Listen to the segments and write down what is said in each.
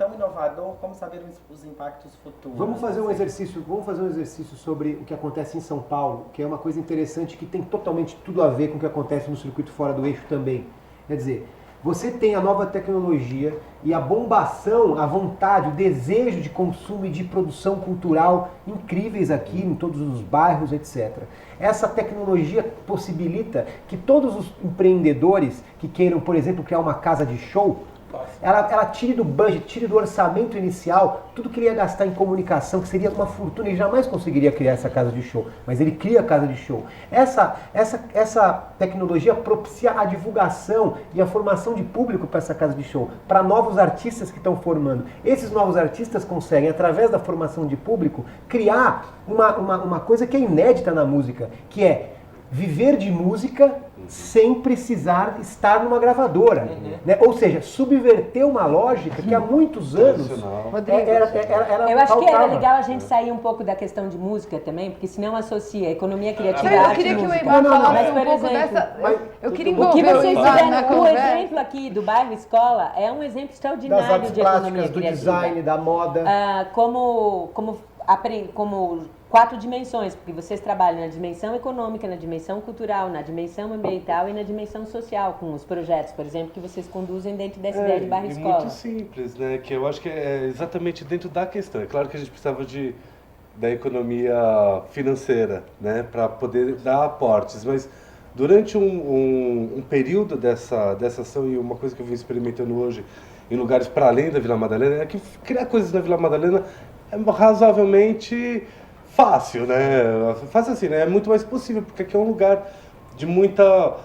tão inovador, como saber os impactos futuros? Vamos fazer um exercício sobre o que acontece em São Paulo, que é uma coisa interessante que tem totalmente tudo a ver com o que acontece no circuito fora do eixo também. Quer dizer, você tem a nova tecnologia e a bombação, a vontade, o desejo de consumo e de produção cultural incríveis aqui em todos os bairros, etc. Essa tecnologia possibilita que todos os empreendedores que queiram, por exemplo, criar uma casa de show, ela tire do budget, tire do orçamento inicial tudo que ele ia gastar em comunicação, que seria uma fortuna, ele jamais conseguiria criar essa casa de show, mas ele cria a casa de show. Essa tecnologia propicia a divulgação e a formação de público para essa casa de show, para novos artistas que estão formando. Esses novos artistas conseguem, através da formação de público, criar uma coisa que é inédita na música, que é viver de música sem precisar estar numa gravadora. Né? Ou seja, subverter uma lógica que há muitos anos era eu acho que era legal a gente sair um pouco da questão de música também, porque senão associa a economia criativa à arte e música. Eu queria que o Eymar falasse um pouco exemplo, dessa... Eu queria o que envolver o vocês Eymar na fizeram, o conversa. exemplo aqui do bairro Escola é um exemplo extraordinário das artes de economia plásticas, do criativa. design, da moda. Como 4 dimensões, porque vocês trabalham na dimensão econômica, na dimensão cultural, na dimensão ambiental e na dimensão social, com os projetos, por exemplo, que vocês conduzem dentro dessa ideia de bairro escola. Muito simples, né? Que eu acho que é exatamente dentro da questão. É claro que a gente precisava da economia financeira, né? Para poder dar aportes, mas durante um período dessa ação, e uma coisa que eu venho experimentando hoje em lugares para além da Vila Madalena, é que criar coisas na Vila Madalena é razoavelmente fácil, né? Fácil assim, né? É muito mais possível, porque aqui é um lugar de muita...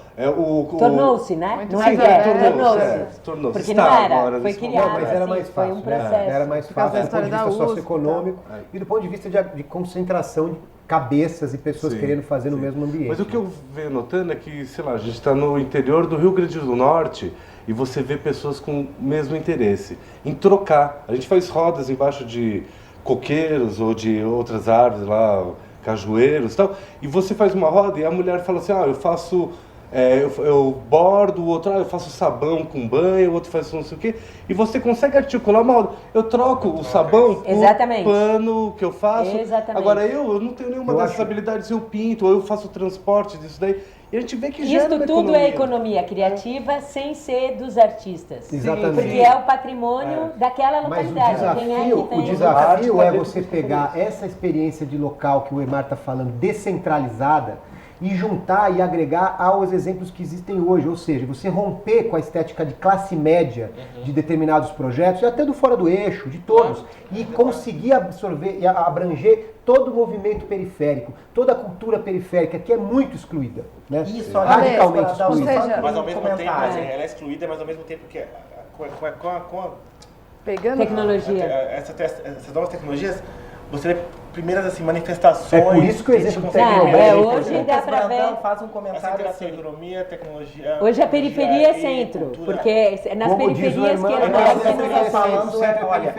Tornou-se, né? Muito Não é que tornou-se. tornou-se. Porque Está não era, agora, foi nesse criado, Não, mas era assim, mais foi fácil. um processo. Era mais Por causa fácil da do ponto de história vista da USP, socioeconômico e do ponto de vista de concentração de cabeças e pessoas querendo fazer no mesmo ambiente. Mas o que eu venho notando é que, sei lá, a gente está no interior do Rio Grande do Norte e você vê pessoas com o mesmo interesse em trocar. A gente faz rodas embaixo de coqueiros ou de outras árvores lá, cajueiros e tal, e você faz uma roda e a mulher fala assim, eu faço... eu bordo, o outro, eu faço sabão com banho, o outro faz não sei o quê, e você consegue articular uma roda. Eu troco o sabão por pano que eu faço. Exatamente. Agora eu não tenho nenhuma dessas habilidades, eu pinto, ou eu faço transporte disso daí. E a gente vê que gera Isso tudo é economia criativa sem ser dos artistas. Exatamente. Porque é o patrimônio daquela localidade. O desafio é você pegar essa experiência de local que o Eymar está falando, descentralizada, e juntar e agregar aos exemplos que existem hoje. Ou seja, você romper com a estética de classe média de determinados projetos, e até do fora do eixo, de todos, e conseguir absorver e abranger todo o movimento periférico, toda a cultura periférica, que é muito excluída. Né? Isso, radicalmente excluída. Mas ao mesmo tempo, ela é excluída, mas ao mesmo tempo que Pegando tecnologia. Essas novas tecnologias, você vê primeiras assim, manifestações... É por isso que o exemplo hoje dá pra ver... Faz um comentário assim, economia, tecnologia... Hoje a periferia é centro, porque nas periferias que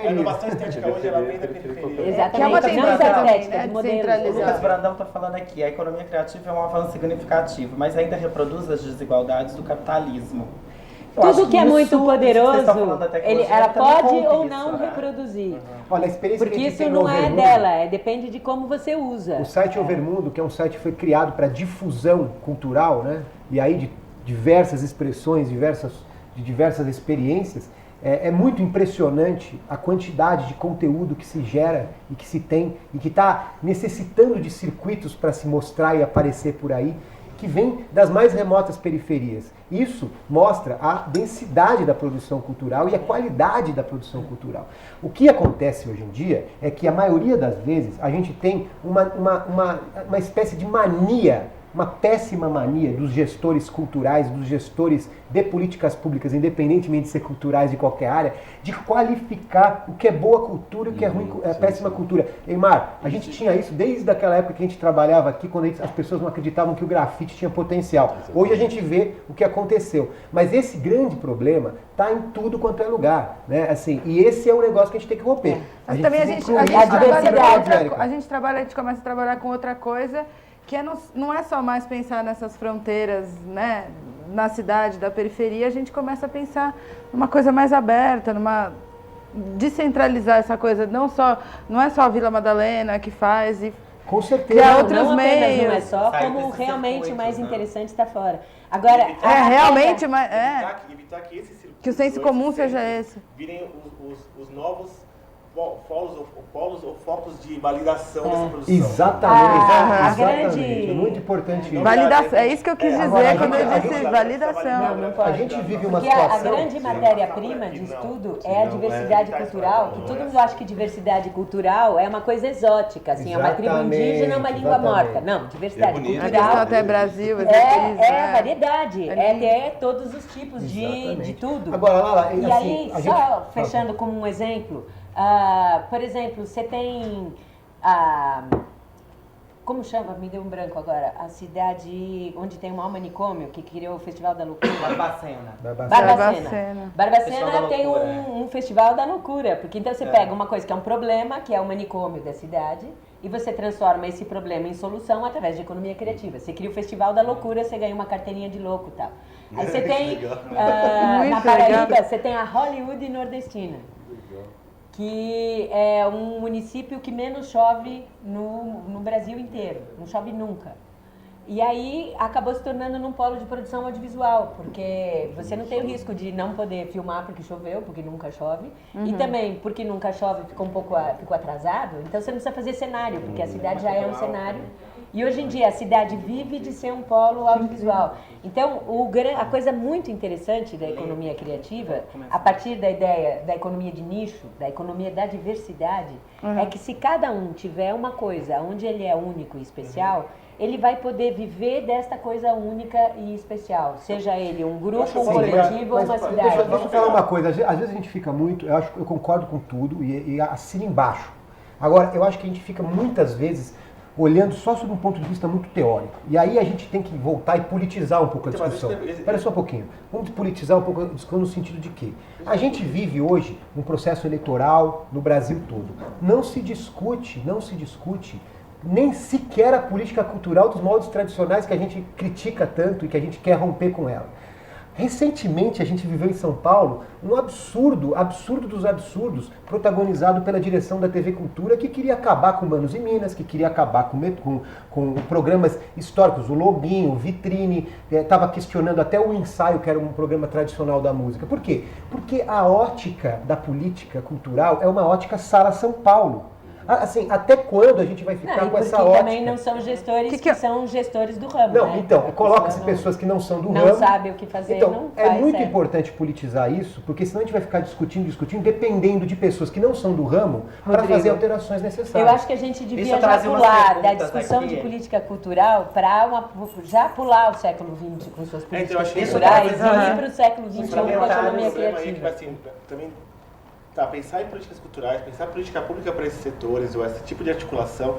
a inovação estética hoje, ela vem da periferia. Exatamente, não estética, de modelo. O Lucas Brandão está falando aqui, a economia criativa é um avanço significativo, mas ainda reproduz as desigualdades do capitalismo. Tudo que é muito poderoso, ela pode ou isso, não reproduzir. Olha, a experiência Porque que a gente isso tem não no é Overmundo, dela, depende de como você usa. O site Overmundo, que é um site que foi criado para difusão cultural, né? E aí de diversas expressões, de diversas experiências, é muito impressionante a quantidade de conteúdo que se gera e que se tem e que está necessitando de circuitos para se mostrar e aparecer por aí, que vem das mais remotas periferias. Isso mostra a densidade da produção cultural e a qualidade da produção cultural. O que acontece hoje em dia é que a maioria das vezes a gente tem uma espécie de mania, uma péssima mania dos gestores culturais, dos gestores de políticas públicas, independentemente de ser culturais de qualquer área, de qualificar o que é boa cultura e o que é ruim, péssima cultura. Eymar, a gente tinha isso desde aquela época que a gente trabalhava aqui, quando as pessoas não acreditavam que o grafite tinha potencial. Hoje a gente vê o que aconteceu. Mas esse grande problema está em tudo quanto é lugar, né? Assim, e esse é um negócio que a gente tem que romper. Mas também a gente começa a trabalhar com outra coisa, que não é só mais pensar nessas fronteiras, né, na cidade, da periferia, a gente começa a pensar numa coisa mais aberta, descentralizar essa coisa, não é só a Vila Madalena que faz, e Com certeza. criar Não, outros não apenas meios. não é só, Sair como desses realmente o circuitos, mais né? interessante está fora. Agora, Realmente, mas Evitar que esses circuitos, que o senso comum seja esse. virem os novos polos ou focos de validação dessa produção. Exatamente. A exatamente. grande- É muito importante isso. Validação, é isso que eu quis dizer Agora, quando eu a disse gente- validação. Não pode. A gente vive uma Porque a situação... grande matéria-prima disso tudo é a diversidade cultural, que todo mundo acha que diversidade cultural é uma coisa exótica, assim, é uma tribo Exatamente, indígena, uma língua exatamente. morta. Não, diversidade É bonito. A questão cultural até Brasil, é variedade, É é lindo. ter todos os tipos de Exatamente. tudo. Agora, Lala, E assim, aí, a só gente- fechando como um exemplo, por exemplo, você tem como chama? Me deu um branco agora. A cidade onde tem o maior manicômio, que criou o Festival da Loucura. Barbacena. Barbacena. Barbacena. Barbacena Festival da tem loucura, um festival da loucura, porque então você pega uma coisa que é um problema, que é o manicômio da cidade, e você transforma esse problema em solução através de economia criativa. Você cria o Festival da Loucura, você ganha uma carteirinha de louco e tal. Aí você tem, na Muito Paraíba, legal. você tem a Hollywood nordestina, que é um município que menos chove no Brasil inteiro, não chove nunca. E aí acabou se tornando num polo de produção audiovisual, porque você não tem o risco de não poder filmar porque choveu, porque nunca chove, e também porque nunca chove ficou atrasado, então você não precisa fazer cenário, porque a cidade já é um cenário. E hoje em dia a cidade vive de ser um polo audiovisual. Então, a coisa muito interessante da economia criativa, a partir da ideia da economia de nicho, da economia da diversidade, é que se cada um tiver uma coisa onde ele é único e especial, ele vai poder viver desta coisa única e especial. Seja ele um grupo, um coletivo ou uma Deixa cidade. eu falar uma coisa, às vezes a gente fica muito, eu concordo com tudo e assino embaixo. Agora, eu acho que a gente fica muitas vezes olhando só sob um ponto de vista muito teórico. E aí a gente tem que voltar e politizar um pouco a discussão. Espera só um pouquinho. Vamos politizar um pouco a discussão no sentido de que a gente vive hoje um processo eleitoral no Brasil todo. Não se discute nem sequer a política cultural dos moldes tradicionais que a gente critica tanto e que a gente quer romper com ela. Recentemente a gente viveu em São Paulo um absurdo dos absurdos, protagonizado pela direção da TV Cultura, que queria acabar com Manos e Minas, que queria acabar com programas históricos, o Lobinho, o Vitrine, estava questionando até o Ensaio, que era um programa tradicional da música. Por quê? Porque a ótica da política cultural é uma ótica Sala São Paulo. Assim, até quando a gente vai ficar Não, com essa porque ótica? também não são gestores Que são gestores do ramo, Não, né? então, A coloca-se pessoa pessoas que não são do não ramo. sabe o que fazer, Então, não é faz muito certo. importante politizar isso, porque senão a gente vai ficar discutindo, dependendo de pessoas que não são do ramo, para Rodrigo, fazer alterações necessárias. Eu acho que a gente devia Deixa eu já trazer umas pular da perguntas discussão aqui. de política cultural para já pular o século XX com suas Então, eu políticas acho que isso culturais é e uma ir para o século XXI com a economia criativa. Assim, também pensar em políticas culturais, pensar política pública para esses setores, ou esse tipo de articulação,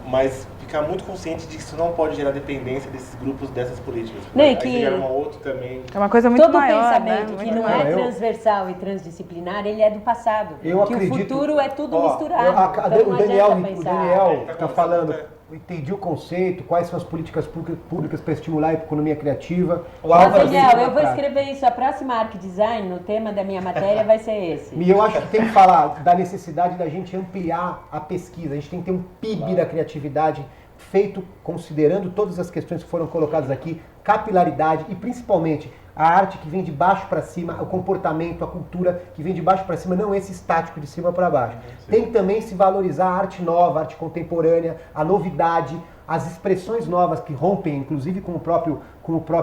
mas ficar muito consciente de que isso não pode gerar dependência desses grupos, dessas políticas. Não, e Aí que- gera um outro também. É uma coisa muito Todo maior, pensamento né? que Muito não maior. é Eu- transversal e transdisciplinar, ele é do passado. Eu que acredito- o futuro é tudo Ó, misturado. o Então não Daniel adianta pensar. está falando, eu entendi o conceito, quais são as políticas públicas para estimular a economia criativa. O Ó, Álvaro Daniel, Silva, eu vou cara. escrever isso. A próxima Arc Design, no tema da minha matéria, vai ser esse. E eu acho que tem que falar da necessidade da gente ampliar a pesquisa. A gente tem que ter um PIB da criatividade feito considerando todas as questões que foram colocadas aqui, capilaridade e principalmente a arte que vem de baixo para cima, o comportamento, a cultura que vem de baixo para cima, não esse estático de cima para baixo. Tem que também se valorizar a arte nova, a arte contemporânea, a novidade, as expressões novas que rompem, inclusive com o próprio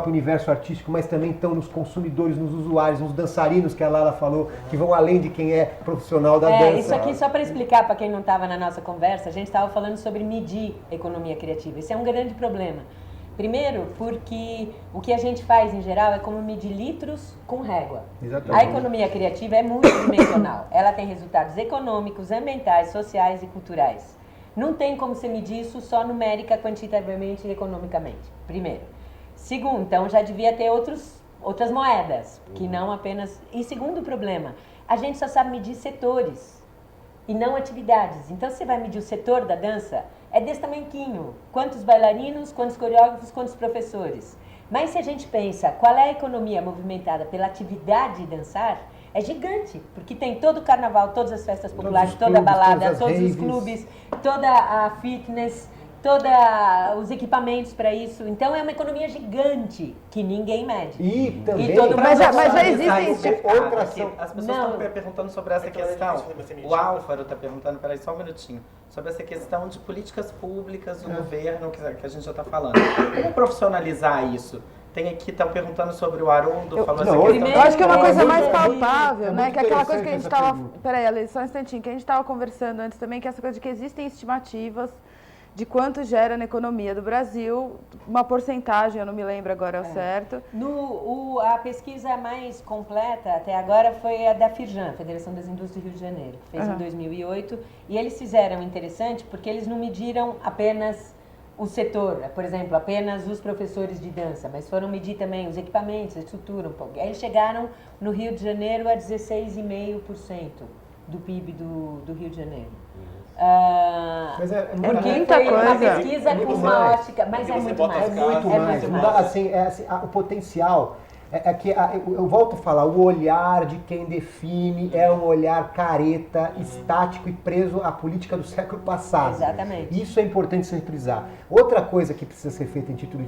universo artístico, mas também estão nos consumidores, nos usuários, nos dançarinos, que a Lala falou, que vão além de quem é profissional da dança. Isso aqui, só para explicar para quem não estava na nossa conversa, a gente estava falando sobre medir economia criativa. Esse é um grande problema. Primeiro, porque o que a gente faz em geral é como medir litros com régua. Exatamente. A economia criativa é multidimensional. Ela tem resultados econômicos, ambientais, sociais e culturais. Não tem como você medir isso só numérica, quantitativamente e economicamente. Primeiro. Segundo, então já devia ter outras moedas, que não apenas... E segundo problema, a gente só sabe medir setores e não atividades. Então você vai medir o setor da dança, é desse tamanquinho. Quantos bailarinos, quantos coreógrafos, quantos professores. Mas se a gente pensa qual é a economia movimentada pela atividade de dançar, é gigante, porque tem todo o carnaval, todas as festas Todos populares, os toda a clubes, balada, todas as todos os raves. clubes, toda a fitness, todos os equipamentos para isso. Então é uma economia gigante que ninguém mede. E também... E todo mundo Mas já sabe. existem esse tipo- outras Aqui, são... as pessoas Não. estão perguntando sobre essa Então, é questão. difícil você medir. O Álvaro está perguntando, peraí, só um minutinho, sobre essa questão de políticas públicas do governo, que a gente já está falando. Como profissionalizar isso? Tem aqui, estão perguntando sobre o Haroldo, falou não, essa questão. primeiro- Eu acho que é uma coisa É mais muito- palpável, é né? muito Que é aquela coisa que a gente interessante essa estava. pergunta. Peraí, Ale, só um instantinho, que a gente estava conversando antes também, que é essa coisa de que existem estimativas de quanto gera na economia do Brasil, uma porcentagem, eu não me lembro agora ao certo. A pesquisa mais completa até agora foi a da Firjan, Federação das Indústrias do Rio de Janeiro, que fez em 2008. E eles fizeram interessante porque eles não mediram apenas o setor, por exemplo, apenas os professores de dança, mas foram medir também os equipamentos, a estrutura um pouco. Aí eles chegaram no Rio de Janeiro a 16,5% do PIB do Rio de Janeiro. Mas é Porque muita foi uma coisa. pesquisa É com muito uma mais. ótica, mas Porque é você muito bota mais. as É muito É mais. muito Não mais. dá, assim, o potencial é que eu volto a falar, o olhar de quem define é um olhar careta, estático e preso à política do século passado. Exatamente. Isso é importante se frisar. Outra coisa que precisa ser feita a título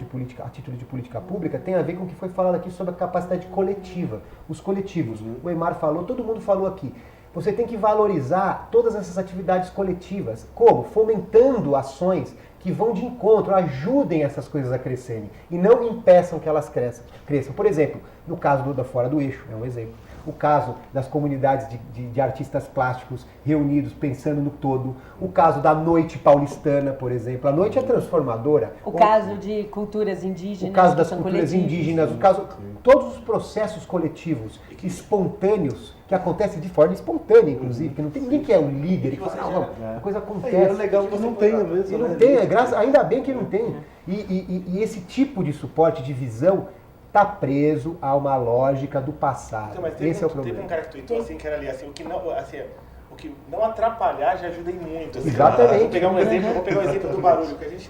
de política pública tem a ver com o que foi falado aqui sobre a capacidade coletiva, os coletivos. O Eymar falou, todo mundo falou aqui. Você tem que valorizar todas essas atividades coletivas. Como? Fomentando ações que vão de encontro, ajudem essas coisas a crescerem e não impeçam que elas cresçam. Por exemplo, no caso do Fora do Eixo, é um exemplo. O caso das comunidades de artistas plásticos reunidos pensando no todo. O caso da Noite Paulistana, por exemplo. A noite é transformadora. O caso de culturas indígenas. O caso que das são culturas coletivos. indígenas, o caso, todos os processos coletivos espontâneos que acontecem de forma espontânea, inclusive, porque não tem ninguém que é um líder e que fala, não, a coisa É acontece. legal que não tenha mesmo. E não né? tem, ainda bem que não tem. E esse tipo de suporte, de visão, está preso a uma lógica do passado. Então, mas Esse é o teve um problema. cara que tweetou assim, que era ali, assim, o que não atrapalhar já ajuda em muito. Assim, Exatamente. Vou pegar um exemplo do barulho, que a gente,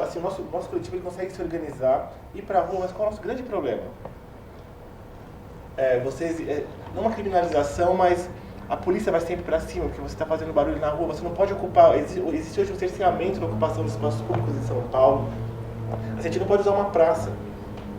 assim, o nosso coletivo ele consegue se organizar, ir pra rua, mas qual é o nosso grande problema? Não uma criminalização, mas a polícia vai sempre pra cima, porque você está fazendo barulho na rua, você não pode ocupar, existe hoje um cerceamento na ocupação dos espaços públicos em São Paulo, a gente não pode usar uma praça.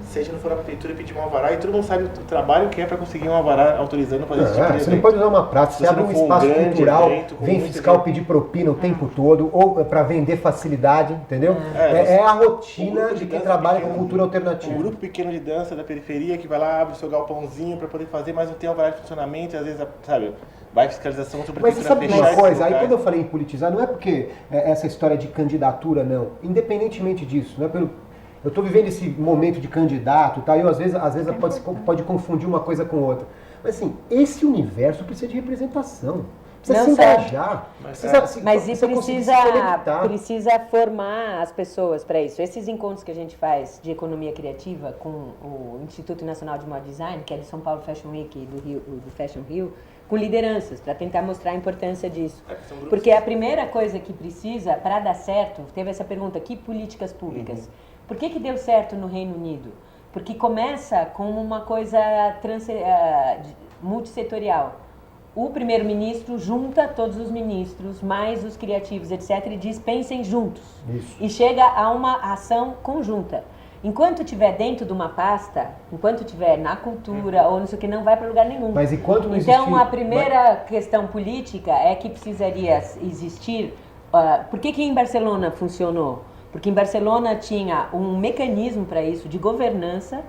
Se a gente não for na prefeitura e pedir um alvará, e todo mundo sabe o trabalho que é para conseguir um alvará autorizando fazer esse tipo de Você não evento. pode usar uma praça, Se você você abre não um for um espaço grande cultural, evento, com vem muito fiscal evento. pedir propina o tempo todo, ou para vender facilidade, entendeu? É a Um rotina grupo de quem dança trabalha pequeno, com cultura Um alternativa. grupo pequeno de dança da periferia que vai lá, abre o seu galpãozinho para poder fazer, mas não tem alvará de funcionamento, e às vezes, sabe, vai fiscalização sobre a Mas você prefeitura sabe de fechar uma esses coisa? Aí locais. quando eu falei em politizar, não é porque essa história de candidatura, não. Independentemente disso, não é pelo... Eu estou vivendo esse momento de candidato, tá? Eu às vezes pode confundir uma coisa com outra. Mas assim, esse universo precisa de representação. Precisa Não se só. engajar. Precisa conseguir se conectar. precisa formar as pessoas para isso. Esses encontros que a gente faz de economia criativa com o Instituto Nacional de Moda Design, que é de São Paulo Fashion Week e do Fashion Rio, com lideranças, para tentar mostrar a importância disso. São grupos Porque a primeira coisa que precisa, para dar certo, teve essa pergunta, que políticas públicas? Por que deu certo no Reino Unido? Porque começa como uma coisa multissetorial. O primeiro-ministro junta todos os ministros, mais os criativos, etc., e diz, pensem juntos. Isso. E chega a uma ação conjunta. Enquanto estiver dentro de uma pasta, enquanto estiver na cultura, ou não sei o que, não vai para lugar nenhum. Mas enquanto não Então, existir- a primeira questão política é que precisaria existir... por que em Barcelona funcionou? Porque em Barcelona tinha um mecanismo para isso, de governança,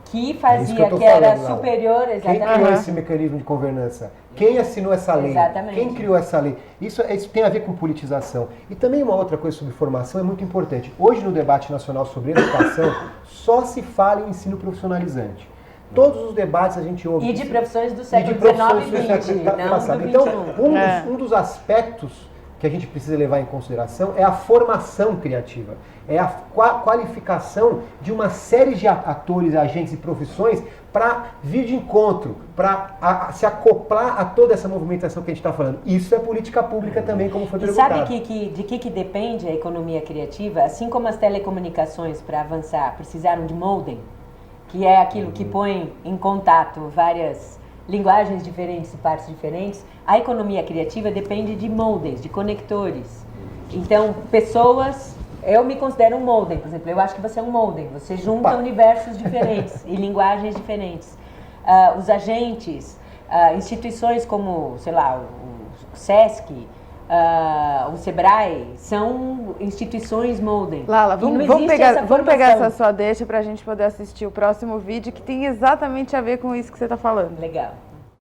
que É isso fazia eu tô que era falando, Laura. superior... Quem Exatamente. criou esse mecanismo de governança? Quem assinou essa lei? Exatamente. Quem criou essa lei? Isso tem a ver com politização. E também uma outra coisa sobre formação é muito importante. Hoje no debate nacional sobre educação, só se fala em ensino profissionalizante. Todos os debates a gente ouve. E de profissões do E século de profissões XIX e do século XX, não passado. do Então, XXI. um dos aspectos que a gente precisa levar em consideração é a formação criativa. É a qualificação de uma série de atores, agentes e profissões para vir de encontro, para se acoplar a toda essa movimentação que a gente está falando. Isso é política pública também, como foi E perguntado. sabe de que depende a economia criativa? Assim como as telecomunicações, para avançar, precisaram de modem, que é aquilo que põe em contato várias linguagens diferentes e partes diferentes, a economia criativa depende de moldings, de conectores. Então, pessoas... Eu me considero um molden, por exemplo. Eu acho que você é um molden. Você junta universos diferentes e linguagens diferentes. Os agentes, instituições como, sei lá, o SESC, o SEBRAE, são instituições molden. Lala, E não vamos existe pegar essa formação. sua deixa pra gente poder assistir o próximo vídeo que tem exatamente a ver com isso que você está falando. Legal.